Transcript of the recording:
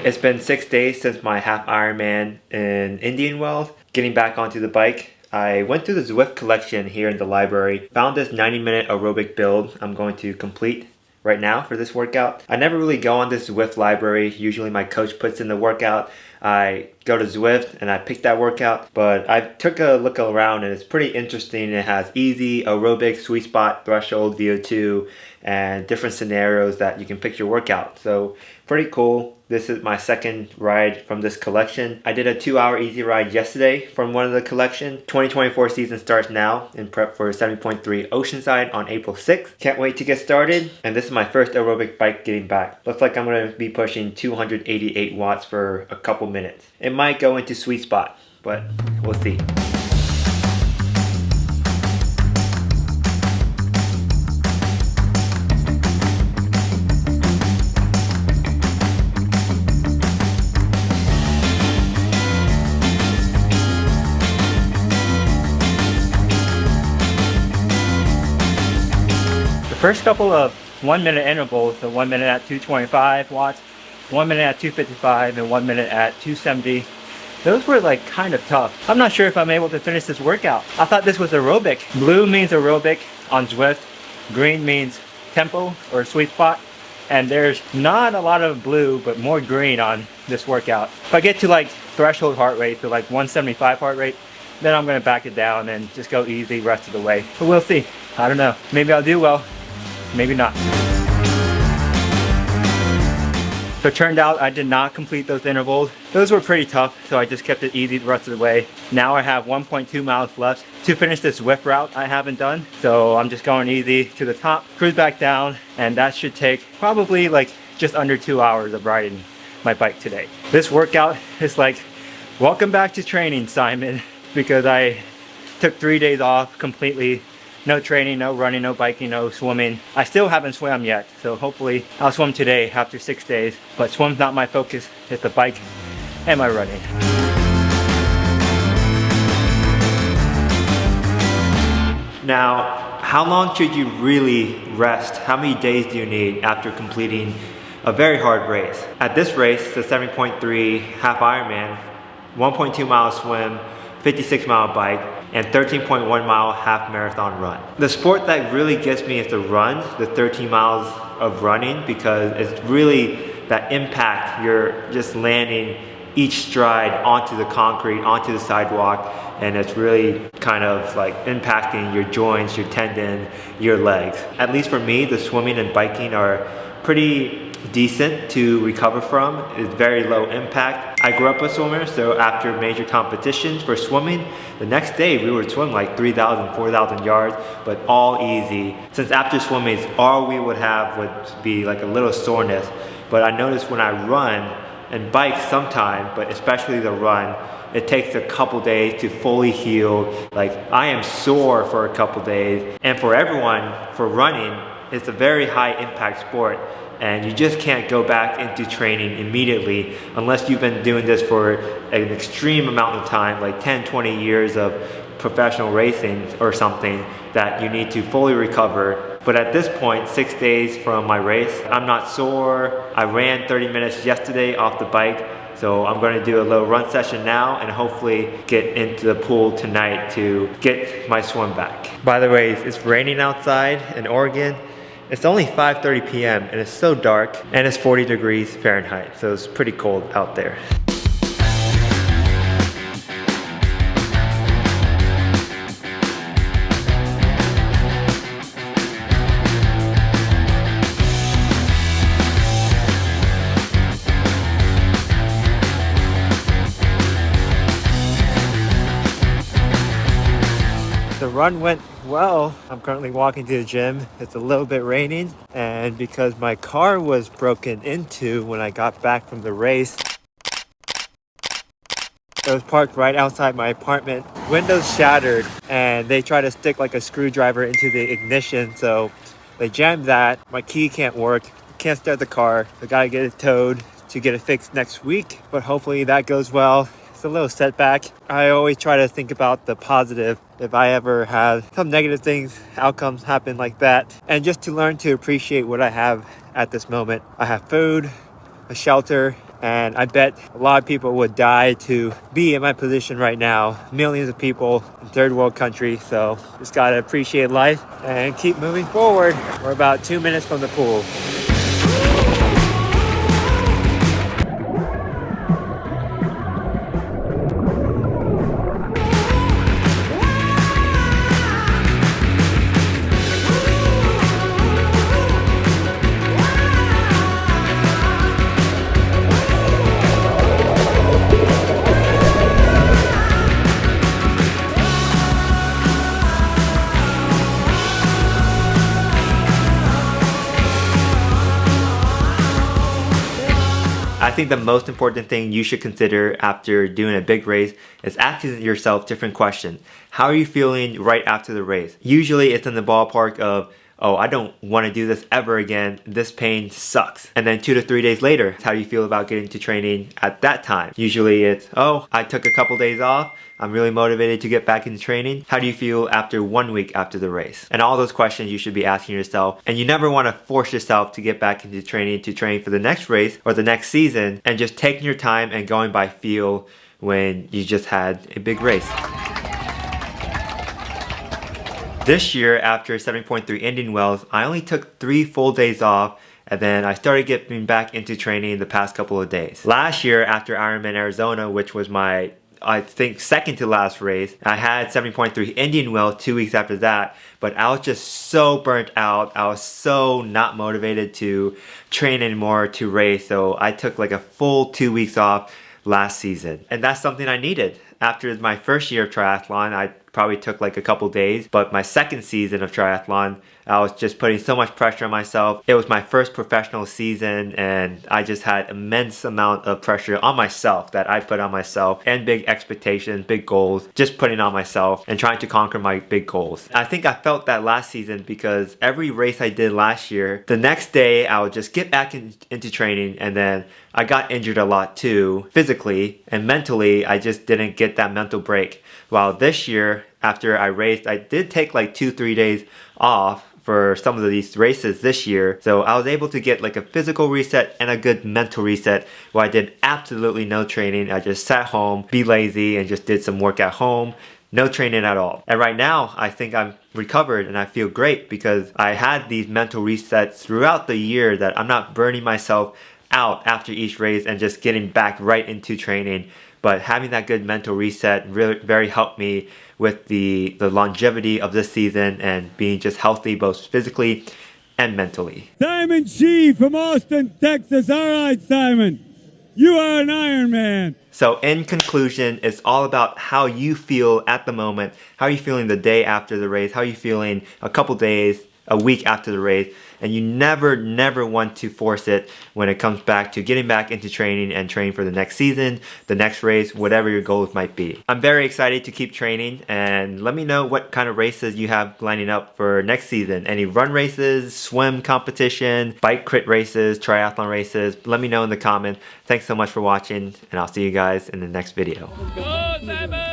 It's been 6 days since my half Ironman in Indian Wells. Getting back onto the bike, I went through the Zwift collection here in the library, found this 90-minute aerobic build I'm going to complete right now for this workout. I never really go on this Zwift library. Usually my coach puts in the workout. I go to Zwift and I pick that workout, but I took a look around and it's pretty interesting. It has easy, aerobic, sweet spot, threshold, VO2, and different scenarios that you can pick your workout. So pretty cool. This is my second ride from this collection. I did a 2-hour easy ride yesterday from one of the collection. 2024 season starts now in prep for 70.3 Oceanside on April 6th. Can't wait to get started. And this is my first aerobic bike getting back. Looks like I'm going to be pushing 288 watts for a couple minutes. It might go into sweet spot, but we'll see. First couple of 1 minute intervals, so 1 minute at 225 watts, 1 minute at 255, and 1 minute at 270. Those were like kind of tough. I'm not sure if I'm able to finish this workout. I thought this was aerobic. Blue means aerobic on Zwift. Green means tempo or sweet spot. And there's not a lot of blue, but more green on this workout. If I get to like threshold heart rate, to like 175 heart rate, then I'm gonna back it down and just go easy rest of the way. But we'll see. I don't know. Maybe I'll do well. Maybe not. So it turned out I did not complete those intervals. Those were pretty tough, so I just kept it easy the rest of the way. Now I have 1.2 miles left to finish this Zwift route I haven't done. So I'm just going easy to the top, cruise back down, and that should take probably like just under 2 hours of riding my bike today. This workout is like, welcome back to training, Simon, because I took 3 days off completely. No training, no running, no biking, no swimming. I still haven't swam yet, so hopefully I'll swim today after 6 days. But swim's not my focus, it's the bike and my running. Now, how long should you really rest? How many days do you need after completing a very hard race? At this race, the 7.3 half Ironman, 1.2 mile swim, 56 mile bike, and 13.1 mile half marathon run. The sport that really gets me is the run, the 13 miles of running, because it's really that impact. You're just landing each stride onto the concrete, onto the sidewalk, and it's really kind of like impacting your joints, your tendons, your legs. At least for me, the swimming and biking are pretty decent to recover from. It's very low impact. I grew up a swimmer, so after major competitions for swimming, the next day we would swim like 3,000, 4,000 yards, but all easy. Since after swimming, all we would have would be like a little soreness. But I noticed when I run and bike sometimes, but especially the run, it takes a couple days to fully heal. Like I am sore for a couple days. And for everyone, for running, it's a very high impact sport. And you just can't go back into training immediately unless you've been doing this for an extreme amount of time, like 10, 20 years of professional racing or something, that you need to fully recover. But at this point, 6 days from my race, I'm not sore. I ran 30 minutes yesterday off the bike. So I'm going to do a little run session now and hopefully get into the pool tonight to get my swim back. By the way, it's raining outside in Oregon. It's only 5:30 p.m. and it's so dark, and it's 40 degrees Fahrenheit, so it's pretty cold out there. The run went well. I'm currently walking to the gym. It's a little bit raining, and because my car was broken into when I got back from the race, it was parked right outside my apartment. Windows shattered, and they tried to stick like a screwdriver into the ignition, so they jammed that. My key can't work, can't start the car. I gotta get it towed to get it fixed next week, but hopefully that goes well. It's a little setback. I always try to think about the positive if I ever have some negative things, outcomes happen like that. And just to learn to appreciate what I have at this moment. I have food, a shelter, And I bet a lot of people would die to be in my position right now. Millions of people in third world countries. So just gotta appreciate life and keep moving forward. We're about 2 minutes from the pool. I think the most important thing you should consider after doing a big race is asking yourself different questions. How are you feeling right after the race? Usually it's in the ballpark of, oh, I don't want to do this ever again. This pain sucks. And then 2 to 3 days later, how do you feel about getting to training at that time? Usually it's, oh, I took a couple days off. I'm really motivated to get back into training. How do you feel after 1 week after the race? And all those questions you should be asking yourself. And you never want to force yourself to get back into training to train for the next race or the next season, and just taking your time and going by feel when you just had a big race. This year, after 7.3 Indian Wells, I only took 3 full days off, and then I started getting back into training the past couple of days. Last year, after Ironman Arizona, which was my, I think, second to last race, I had 7.3 Indian Wells 2 weeks after that, but I was just so burnt out. I was so not motivated to train anymore, to race, so I took like a full 2 weeks off last season. And that's something I needed. After my first year of triathlon, I probably took like a couple days, but my second season of triathlon, I was just putting so much pressure on myself. It was my first professional season, and I just had immense amount of pressure on myself that I put on myself, and big expectations, big goals, just putting on myself and trying to conquer my big goals. I think I felt that last season because every race I did last year, the next day I would just get back into training, and then I got injured a lot too, physically and mentally. I just didn't get that mental break. While this year, after I raced, I did take like 2-3 days off for some of these races this year. So I was able to get like a physical reset and a good mental reset where I did absolutely no training. I just sat home, be lazy, and just did some work at home. No training at all. And right now, I think I'm recovered and I feel great because I had these mental resets throughout the year that I'm not burning myself out after each race and just getting back right into training. But having that good mental reset really very helped me with the longevity of this season and being just healthy both physically and mentally. Simon Shee from Austin, Texas. All right, Simon, you are an Ironman. So in conclusion, it's all about how you feel at the moment. How are you feeling the day after the race? How are you feeling a couple days, a week after the race? And you never want to force it when it comes back to getting back into training and training for the next season, the next race, whatever your goals might be. I'm very excited to keep training, and let me know what kind of races you have lining up for next season. Any run races, swim competition, bike crit races, triathlon races. Let me know in the comments. Thanks so much for watching, and I'll see you guys in the next video. Go, Simon!